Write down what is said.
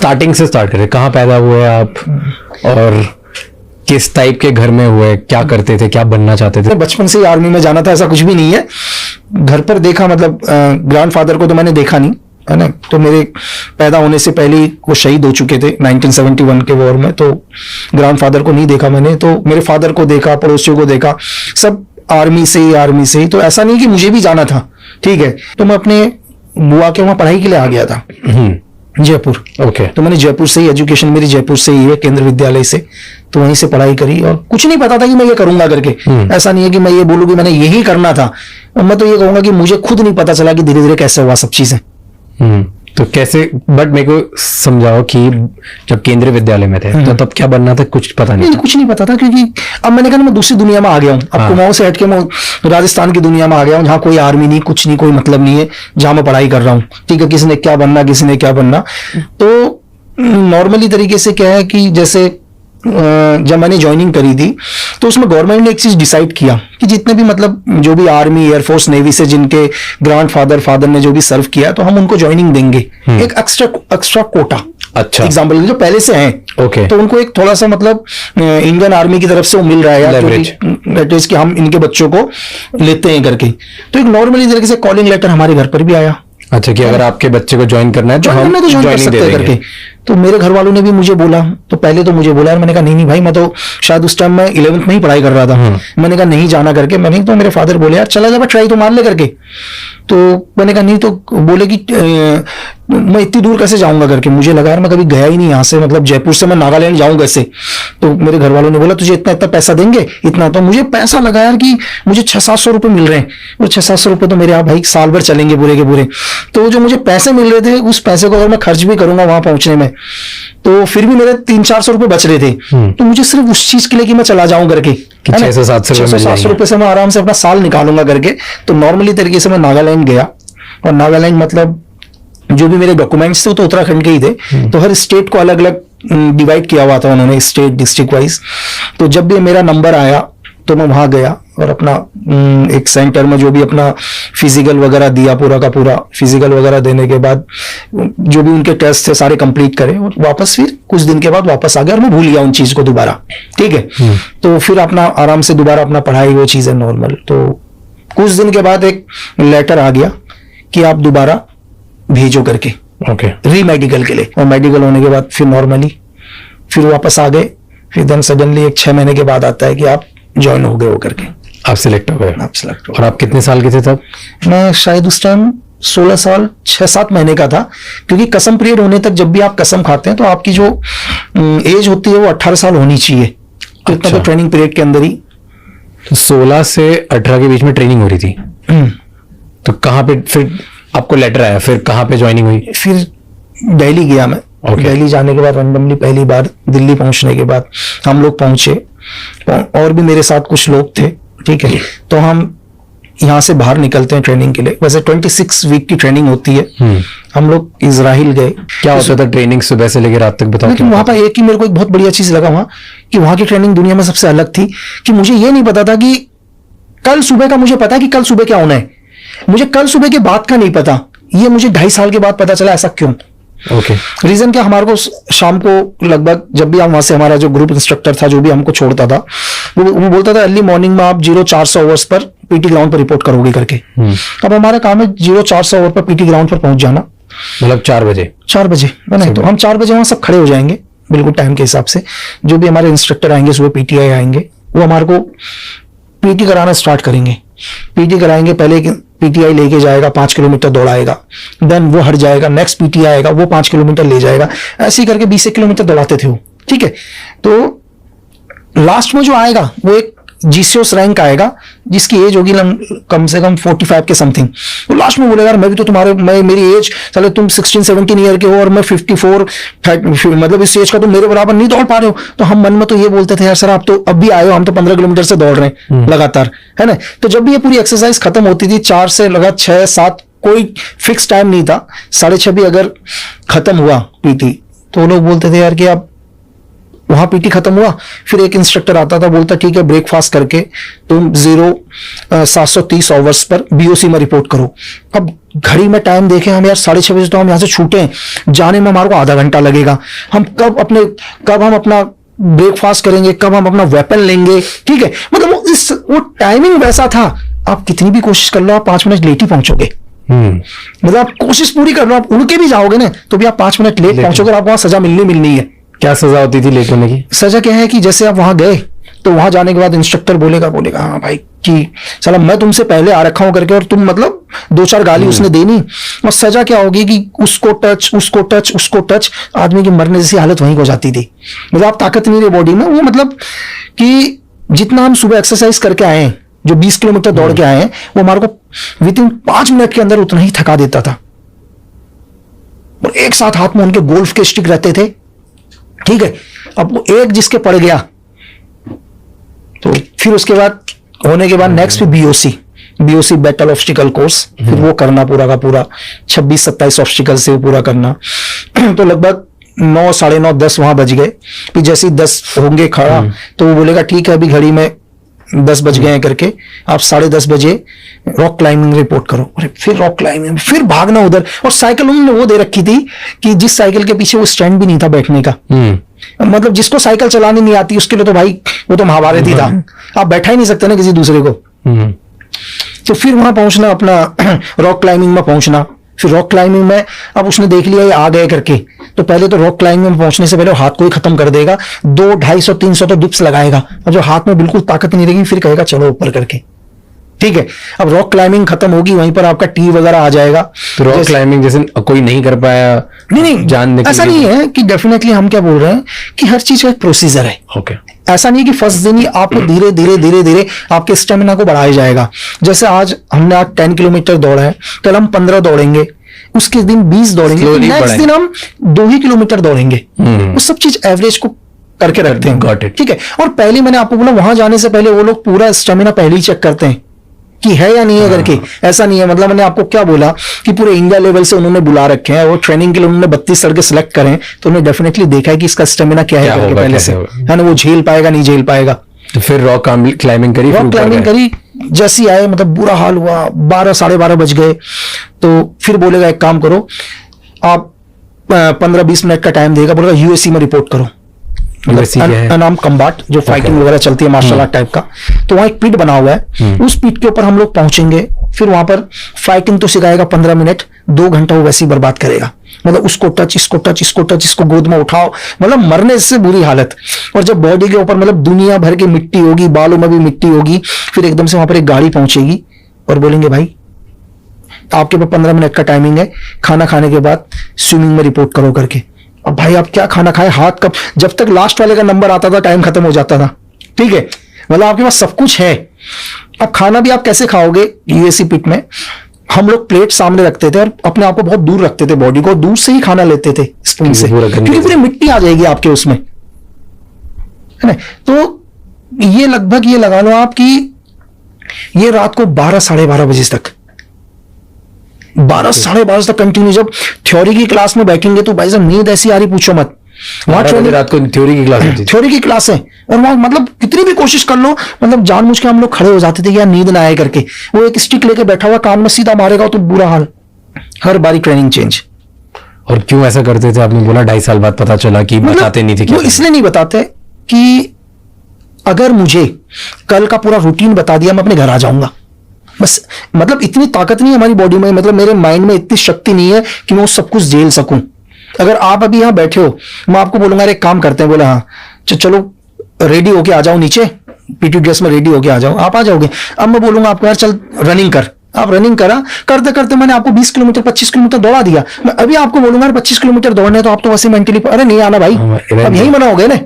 Starting से start करें, कहाँ पैदा हुए आप और किस टाइप के घर में हुए, क्या करते थे, क्या बनना चाहते थे? बचपन से ही आर्मी में जाना था ऐसा कुछ भी नहीं है। घर पर देखा, मतलब ग्रैंडफादर को तो मैंने देखा नहीं है ना, तो मेरे पैदा होने से पहले ही वो शहीद हो चुके थे 1971 के वॉर में, तो ग्रैंडफादर को नहीं देखा मैंने। तो मेरे फादर को देखा, पड़ोसियों को देखा, सब आर्मी से ही। तो ऐसा नहीं कि मुझे भी जाना था, ठीक है। तो मैं अपने बुआ के वहां पढ़ाई के लिए आ गया था, जयपुर। ओके। तो मैंने जयपुर से ही, एजुकेशन मेरी जयपुर से ही है, केंद्र विद्यालय से, तो वहीं से पढ़ाई करी। और कुछ नहीं पता था कि मैं ये करूंगा करके। ऐसा नहीं है कि मैं ये बोलूं कि मैंने यही करना था। और मैं तो ये कहूंगा कि मुझे खुद नहीं पता चला कि धीरे धीरे कैसे हुआ सब चीजें। तो कैसे, बट मेरे को समझाओ कि जब केंद्रीय विद्यालय में थे तो तब क्या बनना था, कुछ पता नहीं? कुछ नहीं पता था, क्योंकि अब मैंने कहा मैं दूसरी दुनिया में आ गया हूँ। अब कुमाऊं से हट के मैं राजस्थान की दुनिया में आ गया हूँ, जहाँ कोई आर्मी नहीं, कुछ नहीं, कोई मतलब नहीं है, जहां मैं पढ़ाई कर रहा हूँ। ठीक है, किसी ने क्या बनना, किसी ने क्या बनना। तो नॉर्मली तरीके से क्या है कि जैसे जब मैंने ज्वाइनिंग करी थी तो उसमें गवर्नमेंट ने एक चीज डिसाइड किया कि जितने भी, मतलब जो भी आर्मी, एयरफोर्स, नेवी से जिनके फादर ने जो भी सर्व किया, तो हम उनको ज्वाइनिंग देंगे, एक एक्स्ट्रा कोटा। अच्छा। एग्जाम्पल जो पहले से हैं, ओके, तो उनको एक थोड़ा सा, मतलब इंडियन आर्मी की तरफ से वो मिल रहा है लेवरेज कि हम इनके बच्चों को लेते हैं करके। तो एक नॉर्मली तरीके से कॉलिंग लेटर हमारे घर पर भी आया। अच्छा, कि अगर आपके बच्चे को ज्वाइन करना है तो हम ज्वाइन कर सकते हैं करके। तो मेरे घर वालों ने भी मुझे बोला, तो पहले तो मुझे बोला, और मैंने कहा नहीं भाई, मैं तो शायद उस टाइम मैं 11th में ही पढ़ाई कर रहा था। मैंने कहा नहीं जाना करके। मैंने, तो मेरे फादर बोले यार चला जा, ट्राई तो मार ले करके। तो मैंने कहा नहीं, तो बोले कि मैं इतनी दूर कैसे जाऊंगा करके। मुझे लगा यार मैं कभी गया ही नहीं यहाँ से, मतलब जयपुर से मैं नागालैंड जाऊं कैसे। तो मेरे घर वालों ने बोला तुझे इतना इतना पैसा देंगे, इतना। तो मुझे पैसा लगा यार कि मुझे 600-700 रुपए मिल रहे हैं, और 600-700 रुपए तो मेरे यहाँ भाई साल भर चलेंगे पूरे के पूरे। तो जो मुझे पैसे मिल रहे थे, उस पैसे को अगर मैं खर्च भी करूंगा वहां पहुंचने में, तो फिर भी मेरे 300-400 रुपए बच रहे थे। तो मुझे सिर्फ उस चीज के लिए कि मैं चला जाऊं करके, 600-700 रुपए से मैं आराम से अपना साल निकालूंगा करके। तो नॉर्मली तरीके से मैं नागालैंड गया, और नागालैंड मतलब जो भी मेरे डॉक्यूमेंट्स थे वो तो उत्तराखंड के ही थे। तो हर स्टेट को अलग अलग डिवाइड किया हुआ था उन्होंने, स्टेट डिस्ट्रिक्ट वाइज। तो जब भी मेरा नंबर आया तो मैं वहां गया, और अपना एक सेंटर में जो भी अपना फिजिकल वगैरह दिया, पूरा का पूरा फिजिकल वगैरह देने के बाद जो भी उनके टेस्ट थे सारे कंप्लीट करे, और वापस फिर कुछ दिन के बाद वापस आ गया, और मैं भूल गया उन चीज को दोबारा। ठीक है। तो फिर अपना आराम से दोबारा अपना पढ़ाई, वो चीजें नॉर्मल। तो कुछ दिन के बाद एक लेटर आ गया कि आप दोबारा भेजो करके, ओके, री मेडिकल के लिए। और मेडिकल होने के बाद फिर नॉर्मली फिर वापस आ गए। फिर देन सडनली एक 6 महीने के बाद आता है कि आप ज्वाइन हो गए हो करके, आप सिलेक्ट हो गए। आप सिलेक्ट हो। और आप कितने साल के थे तब? मैं शायद उस टाइम 16 साल 6-7 महीने का था, क्योंकि कसम पीरियड होने तक जब भी आप कसम खाते हैं तो आपकी जो एज होती है वो 18 साल होनी चाहिए। तो इतना तो ट्रेनिंग पीरियड के अंदर ही। तो 16 से 18 के बीच में ट्रेनिंग हो रही थी। तो कहाँ पे फिर आपको लेटर आया, फिर कहाँ पे ज्वाइनिंग हुई? फिर दिल्ली गया मैं। दिल्ली जाने के बाद रैंडमली पहली बार दिल्ली पहुंचने के बाद हम लोग पहुंचे, और भी मेरे साथ कुछ लोग थे। ठीक है। तो हम यहाँ से बाहर निकलते हैं ट्रेनिंग के लिए। वैसे 26 वीक की ट्रेनिंग होती है। हम लोग इजराइल गए। क्या होता था ट्रेनिंग सुबह से लेकर रात तक, बताओ। लेकिन वहां पर एक ही मेरे को एक बहुत बढ़िया चीज लगा वहां, कि वहां की ट्रेनिंग दुनिया में सबसे अलग थी। कि मुझे ये नहीं पता था कि कल सुबह का, मुझे पता है कि कल सुबह क्या होना है, मुझे कल सुबह के बाद का नहीं पता। ये मुझे 2.5 साल के बाद पता चला। ऐसा क्यों? ओके। रीजन क्या, हमारे को शाम को लगभग जब भी हम वहां से, हमारा जो ग्रुप इंस्ट्रक्टर था जो भी हमको छोड़ता था, वो बोलता था अर्ली मॉर्निंग में आप 0400 आवर्स पर पीटी ग्राउंड पर रिपोर्ट करोगे करके। अब हमारा काम है 0400 आवर पर पीटी ग्राउंड पर पहुंच जाना, मतलब 4 बजे नहीं, तो हम 4 बजे वहां सब खड़े हो जाएंगे बिल्कुल टाइम के हिसाब से। जो भी हमारे इंस्ट्रक्टर आएंगे, सुबह पीटीआई आएंगे, वो हमारे को पीटी कराना स्टार्ट करेंगे। पीटी कराएंगे, पहले पीटीआई लेके जाएगा, 5 किलोमीटर दौड़ाएगा, देन वो हट जाएगा, नेक्स्ट पीटीआई आएगा, वो 5 किलोमीटर ले जाएगा, ऐसे ही करके 20 किलोमीटर दौड़ाते थे वो। ठीक है। तो लास्ट में जो आएगा वो एक जीसीओस रैंक आएगा, जिसकी एज होगी कम से कम 45 के समथिंग। वो लास्ट में बोलेगा मैं भी तो मेरी एज, चलो तुम 16-17 ईयर के हो और मैं 54, मतलब इस एज का तुम मेरे बराबर नहीं दौड़ पा रहे हो। तो हम मन में तो ये बोलते थे यार सर आप तो अब भी आए हो, हम तो 15 किलोमीटर से दौड़ रहे हैं लगातार, है ना। तो जब भी ये पूरी एक्सरसाइज खत्म होती थी, 4 से लगा 6-7, कोई फिक्स टाइम नहीं था, 6:30 भी अगर खत्म हुआ पीटी, तो वो लोग बोलते थे यार कि आप वहां पीटी खत्म हुआ, फिर एक इंस्ट्रक्टर आता था, बोलता ठीक है ब्रेकफास्ट करके तुम 0730 आवर्स पर बीओसी में रिपोर्ट करो। अब घड़ी में टाइम देखें हम यार 6:30 बजे तो हम यहाँ से छूटे, जाने में हमारे को आधा घंटा लगेगा, हम कब हम अपना ब्रेकफास्ट करेंगे, कब हम अपना वेपन लेंगे, ठीक है। मतलब वो टाइमिंग वैसा था, आप कितनी भी कोशिश कर लो आप 5 मिनट लेट ही पहुंचोगे। मतलब आप कोशिश पूरी कर लो, आप उड़ के भी जाओगे ना तो भी आप 5 मिनट लेट पहुंचोगे और आपको वहां सजा मिलनी है। क्या सजा होती थी लेट होने की? सजा क्या है कि जैसे आप वहां गए तो वहां जाने के बाद इंस्ट्रक्टर बोलेगा हाँ भाई कि साला मैं तुमसे पहले आ रखा हूं करके, और तुम मतलब 2-4 गाली उसने देनी, और सजा क्या होगी कि उसको टच, आदमी की मरने जैसी हालत वहीं हो जाती थी। मतलब आप ताकत नहीं रही बॉडी में, वो मतलब कि जितना हम सुबह एक्सरसाइज करके आए हैं, जो 20 किलोमीटर दौड़ के आए हैं, वो हमारे को विद इन 5 मिनट के अंदर उतना ही थका देता था। और एक साथ हाथ में उनके गोल्फ के स्टिक रहते थे, ठीक है। अब वो एक जिसके पड़ गया तो फिर उसके बाद होने के बाद नेक्स्ट फिर बीओसी बैटल ऑब्स्टिकल कोर्स, फिर वो करना पूरा का पूरा 26-27 ऑब्स्टिकल से पूरा करना। तो लगभग 9, 9:30, 10 वहां बज गए। फिर जैसे ही 10 होंगे खड़ा तो वो बोलेगा ठीक है अभी घड़ी में 10 बज गए हैं करके, आप 10:30 बजे रॉक क्लाइंबिंग रिपोर्ट करो। अरे फिर रॉक क्लाइंबिंग, फिर भागना उधर। और साइकिल उन्होंने वो दे रखी थी कि जिस साइकिल के पीछे वो स्टैंड भी नहीं था बैठने का, मतलब जिसको साइकिल चलानी नहीं आती उसके लिए तो भाई वो तो महाभारत ही था, आप बैठा ही नहीं सकते ना किसी दूसरे को। तो फिर वहां पहुंचना, अपना रॉक क्लाइंबिंग में पहुंचना। फिर रॉक क्लाइंबिंग में अब उसने देख लिया ये आ गए करके, तो पहले तो रॉक क्लाइंबिंग में पहुंचने से पहले हाथ को ही खत्म कर देगा, 200, 250, 300 तो डिप्स लगाएगा, और जो हाथ में बिल्कुल ताकत नहीं रहेगी फिर कहेगा चलो ऊपर करके, ठीक है। अब रॉक क्लाइंबिंग खत्म होगी, वहीं पर आपका टी वगैरह आ जाएगा। तो रॉक क्लाइंबिंग जैसे कोई नहीं कर पाया, नहीं जानने ऐसा नहीं है कि डेफिनेटली हम क्या बोल रहे हैं कि हर चीज का एक प्रोसीजर है। ओके। ऐसा नहीं कि फर्स्ट दिन ही आपको धीरे धीरे आपके स्टेमिना को बढ़ाया जाएगा। जैसे आज हमने 10 किलोमीटर दौड़ा है, कल हम 15 दौड़ेंगे, उसके दिन 20 दौड़ेंगे, नेक्स्ट दिन हम 2 ही किलोमीटर दौड़ेंगे। वो सब चीज एवरेज को करके रखते हैं, ठीक है। और पहले मैंने आपको बोला वहां जाने से पहले वो लोग पूरा स्टेमिना पहले ही चेक करते हैं कि है या नहीं है करके। ऐसा नहीं है, मतलब मैंने आपको क्या बोला कि पूरे इंडिया लेवल से उन्होंने बुला रखे हैं, वो ट्रेनिंग के लिए उन्होंने 32 सड़कें सिलेक्ट करें, तो उन्होंने डेफिनेटली देखा है कि इसका स्टेमिना क्या है करके पहले से, है ना, वो झेल पाएगा नहीं झेल पाएगा। तो फिर रॉक क्लाइंबिंग करी, रॉक क्लाइंबिंग करी, जैसी आए मतलब बुरा हाल हुआ, 12, 12:30 बज गए। तो फिर बोलेगा एक काम करो आप 15-20 मिनट का टाइम देगा, बोलेगा यूएससी में रिपोर्ट करो, नाम कम्बाट जो फाइटिंग वगैरह चलती है मार्शल आर्ट टाइप का। तो वहां एक पिट बना हुआ है, उस पिट के ऊपर हम लोग पहुंचेंगे। फिर वहां पर फाइटिंग तो सिखाएगा 15 मिनट, 2 घंटा वो वैसे ही बर्बाद करेगा। मतलब उसको टच, इसको गोद में उठाओ, मतलब मरने से बुरी हालत। और जब बॉडी के ऊपर मतलब दुनिया भर की मिट्टी होगी, बालों में भी मिट्टी होगी, फिर एकदम से वहां पर एक गाड़ी पहुंचेगी और बोलेंगे भाई आपके पास 15 मिनट का टाइमिंग है, खाना खाने के बाद स्विमिंग में रिपोर्ट करो करके। अब भाई आप क्या खाना खाए, हाथ कब, जब तक लास्ट वाले का नंबर आता था टाइम खत्म हो जाता था, ठीक है। मतलब आपके पास सब कुछ है। अब खाना भी आप कैसे खाओगे, यूएससी पिट में हम लोग प्लेट सामने रखते थे और अपने आप को बहुत दूर रखते थे, बॉडी को दूर से ही खाना लेते थे स्पून से, क्योंकि पूरी मिट्टी आ जाएगी आपके उसमें, है ना। तो ये लगभग ये लगा लो आप कि ये रात को 12, 12:30 बजे तक, 12, 12:30 तक कंटिन्यू। जब थ्योरी की क्लास में बैठेंगे तो भाई साहब नींद ऐसी आ रही पूछो मत। वहां रात को थ्योरी की क्लास होती थी, थ्योरी की क्लास है, और वहां मतलब कितनी भी कोशिश कर लो, मतलब जानबूझ के हम लोग खड़े हो जाते थे कि यार नींद ना आए करके। वो एक स्टिक लेके बैठा हुआ कान में सीधा मारेगा तो बुरा हाल, हर बारी ट्रेनिंग चेंज। और क्यों ऐसा करते थे? आपने बोला 2.5 साल बाद पता चला कि मतलब बताते नहीं थे। वो इसलिए नहीं बताते कि अगर मुझे कल का पूरा रूटीन बता दिया मैं अपने घर आ जाऊंगा, बस। मतलब इतनी ताकत नहीं है हमारी बॉडी में, मतलब मेरे माइंड में इतनी शक्ति नहीं है कि मैं वो सब कुछ झेल सकूं। अगर आप अभी यहाँ बैठे हो, मैं आपको बोलूंगा एक काम करते हैं, बोला हाँ चलो रेडी होके आ जाओ नीचे, पीटी ड्रेस में रेडी होके आ जाओ, आप आ जाओगे। अब मैं बोलूंगा आपको यार चल रनिंग कर, आप रनिंग करा, करते करते मैंने आपको 20 किलोमीटर 25 किलोमीटर दौड़ा दिया। मैं अभी आपको बोलूंगा 25 किलोमीटर दौड़ने, तो आप तो वैसे मेंटली अरे नहीं आना भाई, अब यही मना हो गए ना।